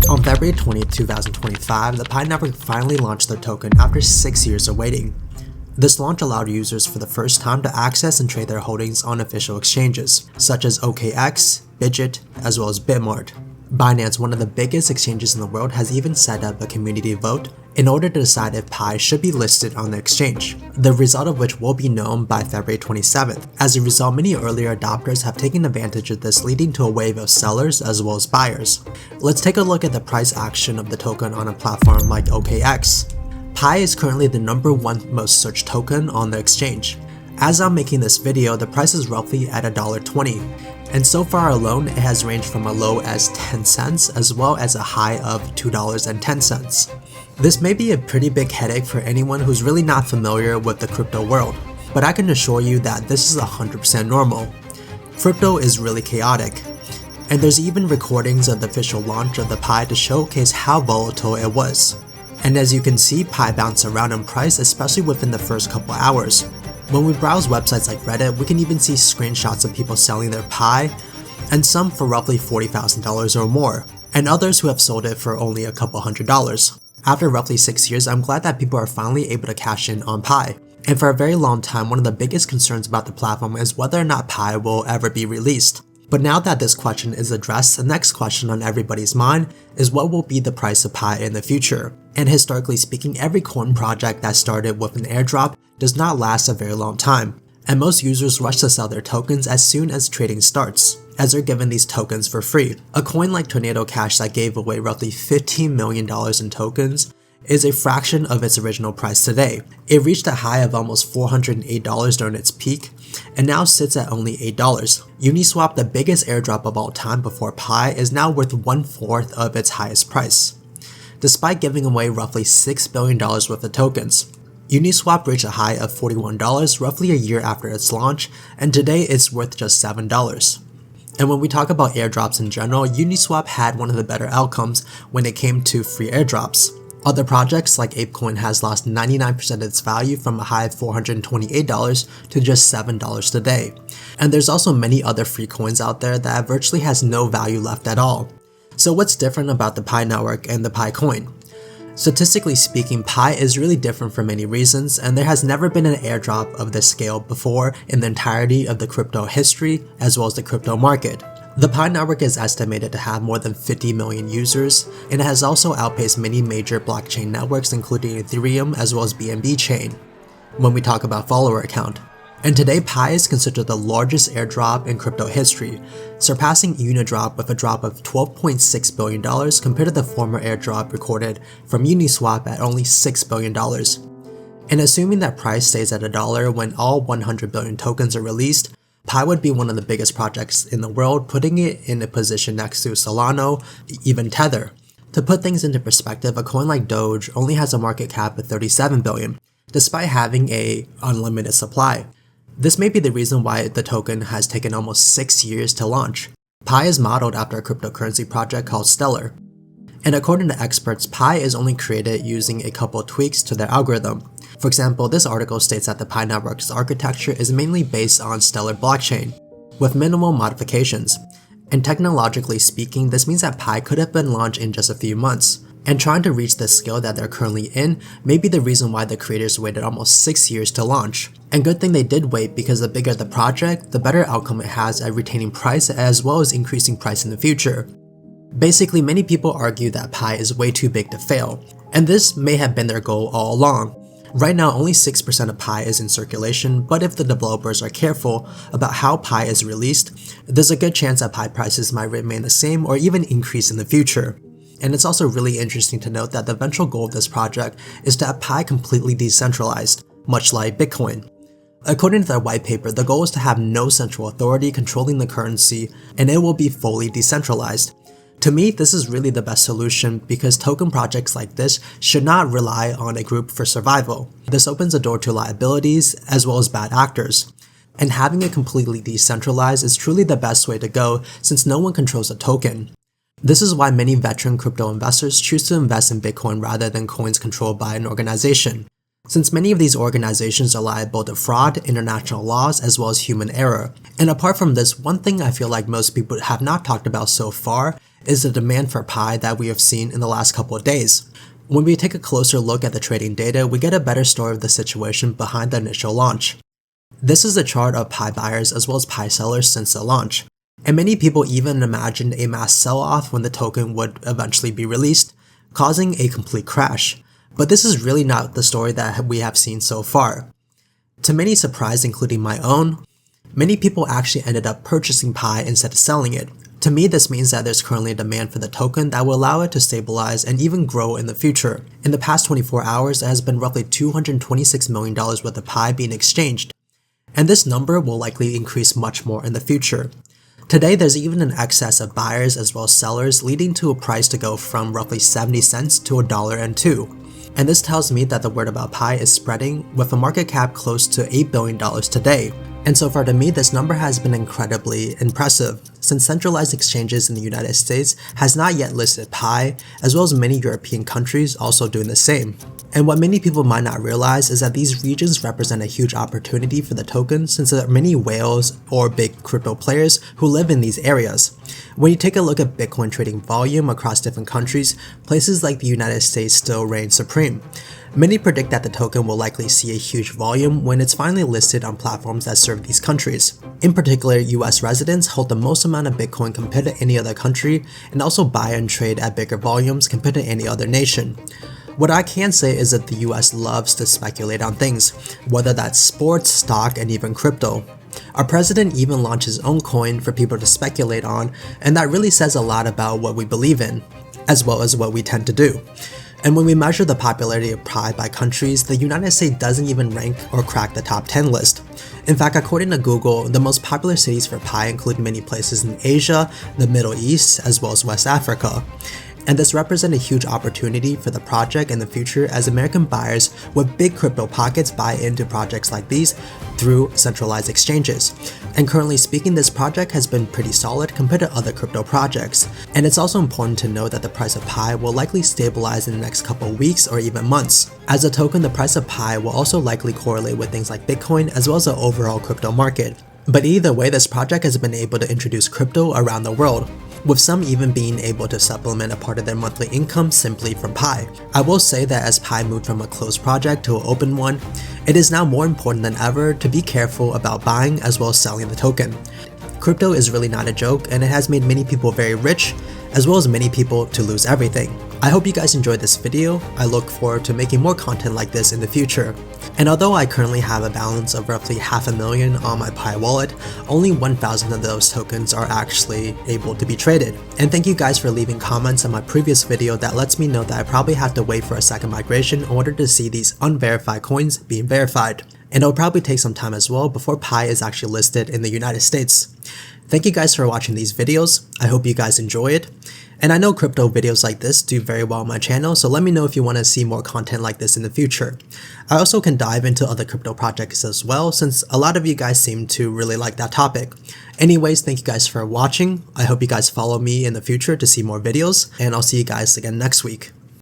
On February 20, 2025, the Pi network finally launched their token after 6 years of waiting. This launch allowed users for the first time to access and trade their holdings on official exchanges, such as OKX, Bitget, as well as BitMart. Binance, one of the biggest exchanges in the world, has even set up a community vote in order to decide if Pi should be listed on the exchange, the result of which will be known by February 27th. As a result, many earlier adopters have taken advantage of this, leading to a wave of sellers as well as buyers. Let's take a look at the price action of the token on a platform like OKX. Pi is currently the #1 most searched token on the exchange. As I'm making this video, the price is roughly at $1.20, and so far alone it has ranged from a low as 10 cents as well as a high of $2.10. This may be a pretty big headache for anyone who's really not familiar with the crypto world, but I can assure you that this is 100% normal. Crypto is really chaotic, and there's even recordings of the official launch of the Pi to showcase how volatile it was. And as you can see, Pi bounced around in price, especially within the first couple hours. When we browse websites like Reddit, we can even see screenshots of people selling their Pi, and some for roughly $40,000 or more, and others who have sold it for only a couple $100s. After roughly 6 years, I'm glad that people are finally able to cash in on Pi. And for a very long time, one of the biggest concerns about the platform is whether or not Pi will ever be released. But now that this question is addressed, the next question on everybody's mind is what will be the price of Pi in the future. And historically speaking, every coin project that started with an airdrop does not last a very long time, and most users rush to sell their tokens as soon as trading starts, as they're given these tokens for free. A coin like Tornado Cash that gave away roughly $15 million in tokens is a fraction of its original price today. It reached a high of almost $408 during its peak, and now sits at only $8. Uniswap, the biggest airdrop of all time before Pi, is now worth 1/4 of its highest price, despite giving away roughly $6 billion worth of tokens. Uniswap reached a high of $41 roughly a year after its launch, and today it's worth just $7. And when we talk about airdrops in general, Uniswap had one of the better outcomes when it came to free airdrops. Other projects like ApeCoin has lost 99% of its value from a high of $428 to just $7 today. And there's also many other free coins out there that virtually has no value left at all. So what's different about the Pi network and the Pi coin? Statistically speaking, Pi is really different for many reasons, and there has never been an airdrop of this scale before in the entirety of the crypto history as well as the crypto market. The Pi network is estimated to have more than 50 million users, and it has also outpaced many major blockchain networks including Ethereum as well as BNB chain when we talk about follower count. And today Pi is considered the largest airdrop in crypto history, surpassing Unidrop with a drop of $12.6 billion compared to the former airdrop recorded from Uniswap at only $6 billion. And assuming that price stays at $1 when all 100 billion tokens are released, Pi would be one of the biggest projects in the world, putting it in a position next to Solana, even Tether. To put things into perspective, a coin like Doge only has a market cap of 37 billion, despite having an unlimited supply. This may be the reason why the token has taken almost 6 years to launch. Pi is modeled after a cryptocurrency project called Stellar. And according to experts, Pi is only created using a couple tweaks to their algorithm. For example, this article states that the Pi network's architecture is mainly based on Stellar blockchain, with minimal modifications. And technologically speaking, this means that Pi could have been launched in just a few months. And trying to reach the scale that they're currently in may be the reason why the creators waited almost 6 years to launch. And good thing they did wait, because the bigger the project, the better outcome it has at retaining price as well as increasing price in the future. Basically, many people argue that Pi is way too big to fail, and this may have been their goal all along. Right now, only 6% of Pi is in circulation, but if the developers are careful about how Pi is released, there's a good chance that Pi prices might remain the same or even increase in the future. And it's also really interesting to note that the eventual goal of this project is to have Pi completely decentralized, much like Bitcoin. According to their white paper, the goal is to have no central authority controlling the currency, and it will be fully decentralized. To me, this is really the best solution because token projects like this should not rely on a group for survival. This opens the door to liabilities as well as bad actors. And having it completely decentralized is truly the best way to go since no one controls a token. This is why many veteran crypto investors choose to invest in Bitcoin rather than coins controlled by an organization, since many of these organizations are liable to fraud, international laws, as well as human error. And apart from this, one thing I feel like most people have not talked about so far is the demand for Pi that we have seen in the last couple of days. When we take a closer look at the trading data, we get a better story of the situation behind the initial launch. This is a chart of Pi buyers as well as Pi sellers since the launch, and many people even imagined a mass sell-off when the token would eventually be released, causing a complete crash. But this is really not the story that we have seen so far. To many surprise, including my own, many people actually ended up purchasing Pi instead of selling it. To me, this means that there's currently a demand for the token that will allow it to stabilize and even grow in the future. In the past 24 hours, there has been roughly $226 million worth of Pi being exchanged, and this number will likely increase much more in the future. Today, there's even an excess of buyers as well as sellers, leading to a price to go from roughly 70 cents to $1.02. And this tells me that the word about Pi is spreading, with a market cap close to $8 billion today. And so far to me, this number has been incredibly impressive, since centralized exchanges in the United States has not yet listed Pi, as well as many European countries also doing the same. And what many people might not realize is that these regions represent a huge opportunity for the token, since there are many whales or big crypto players who live in these areas. When you take a look at Bitcoin trading volume across different countries, places like the United States still reign supreme. Many predict that the token will likely see a huge volume when it's finally listed on platforms that serve these countries. In particular, US residents hold the most amount of Bitcoin compared to any other country, and also buy and trade at bigger volumes compared to any other nation. What I can say is that the US loves to speculate on things, whether that's sports, stock, and even crypto. Our president even launched his own coin for people to speculate on, and that really says a lot about what we believe in, as well as what we tend to do. And when we measure the popularity of Pi by countries, the United States doesn't even rank or crack the top 10 list. In fact, according to Google, the most popular cities for Pi include many places in Asia, the Middle East, as well as West Africa. And this represents a huge opportunity for the project in the future as American buyers with big crypto pockets buy into projects like these through centralized exchanges. And currently speaking, this project has been pretty solid compared to other crypto projects. And it's also important to note that the price of Pi will likely stabilize in the next couple of weeks or even months. As a token, the price of Pi will also likely correlate with things like Bitcoin as well as the overall crypto market. But either way, this project has been able to introduce crypto around the world, with some even being able to supplement a part of their monthly income simply from Pi. I will say that as Pi moved from a closed project to an open one, it is now more important than ever to be careful about buying as well as selling the token. Crypto is really not a joke, and it has made many people very rich, as well as many people to lose everything. I hope you guys enjoyed this video. I look forward to making more content like this in the future. And although I currently have a balance of roughly $500,000 on my Pi wallet, only 1,000 of those tokens are actually able to be traded. And thank you guys for leaving comments on my previous video that lets me know that I probably have to wait for a second migration in order to see these unverified coins being verified. And it'll probably take some time as well before Pi is actually listed in the United States. Thank you guys for watching these videos. I hope you guys enjoy it. And I know crypto videos like this do very well on my channel, so let me know if you want to see more content like this in the future. I also can dive into other crypto projects as well, since a lot of you guys seem to really like that topic. Anyways, thank you guys for watching. I hope you guys follow me in the future to see more videos, and I'll see you guys again next week.